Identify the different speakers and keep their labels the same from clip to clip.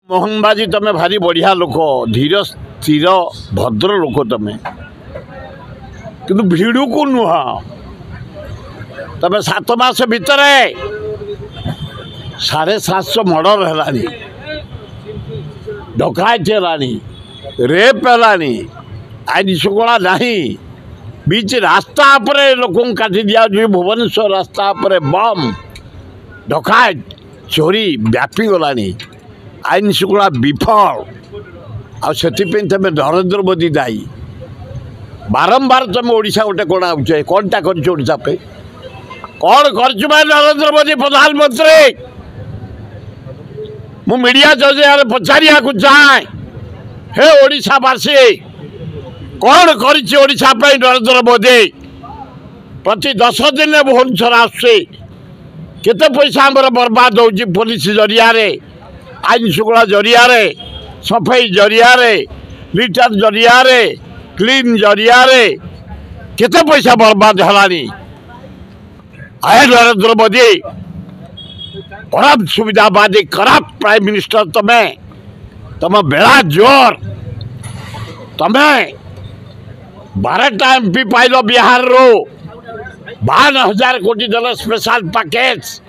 Speaker 1: मोहन बाजी तमें भारी बढ़िया लोक धीर स्थिर भद्र लोक तमें किंतु भिड़ू को नुह तमें 7 मास भितर 750 मर्डर है डकायत है रेप है आईन शुक्ला नहीं बीच रास्ता पर लोक काटी दिया भुवनेश्वर रास्ता पर बम डकायत चोरी व्यापी गलानी आईन शुक्ला विफल आम नरेंद्र मोदी दायी बारंबार तुम ओडिशा गोटे कौन आउचे कौनटा करा पे कौन कर नरेंद्र मोदी प्रधानमंत्री मु मीडिया जरिया पचारिया चाहे हे ओडिशावासी कौन करोडिशा नरेंद्र मोदी प्रति 10 दिन भुवनेश्वर आसुचे केते पैसा आमर बर्बाद हो पुलिस जरिया आईन शुक्ला जरिया सफाई जरिया लिटर जरिया क्लीन जरिया केते पैसा बर्बाद है आए नरेंद्र मोदी खराब सुविधावादी खराब प्राइम मिनिस्टर तुम बेड़ा जोर तुम्हें 12टा एमपी पाइल बिहार रो 52,000 कोटी दल स्पेशल पैकेज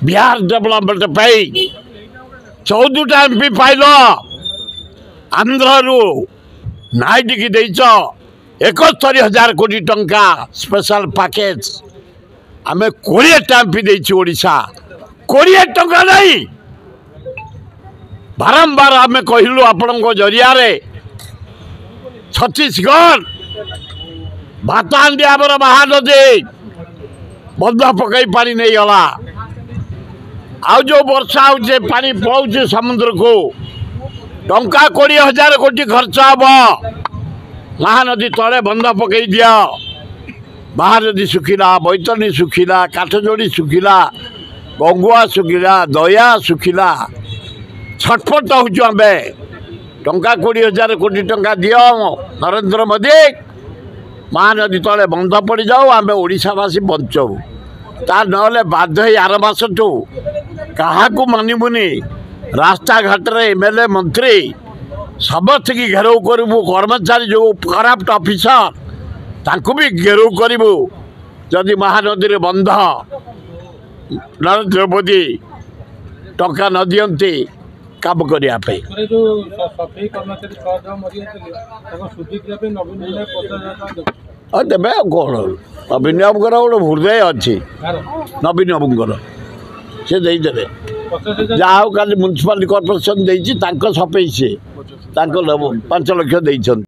Speaker 1: बिहार डेवलपमेंट 14टा एमपी पाइल आंध्र रू नाइट की 71,000 कोटी टंका स्पेशल पैकेज आम 20टा एमपी देछि ओडिशा 20 टंका नहीं बारंबार आम कहलु आपण जरिया छत्तीसगढ़ भातांडियावर महानदी बंध पकई पानी नहीं गला आउ जो वर्षा हो पानी पलाऊे समुद्र को टंका 20,000 कोटी खर्च हम महानदी तले बंध पकई दिया महानदी सुखिला बैतरणी सुखिला काठजोड़ी सुखिला गंगुआ सुखिला दया सुखिला छटपट हो टंका 20,000 कोटी टंका दियो नरेंद्र मोदी महानदी तले बंध पड़ जाओ आम ओडिशावासी बंचू तार ना बाध्य आर मसठू क्या मानबुनि रास्ता घाट एमएलए मंत्री समस्त की घेराव करूँ कर्मचारी जो करप्ट ऑफिसर तांको भी घेराव करूँ जदि महानदी बंध नरेंद्र मोदी टंका न दियंती काम करने देवे कौन नवीन बाबूर गोटे हृदय अच्छी नवीन बाबूर से देदेवे जहाँ का म्यूनिसिपालिटी कॉर्पोरेशन सफेई से 5 लाख देते।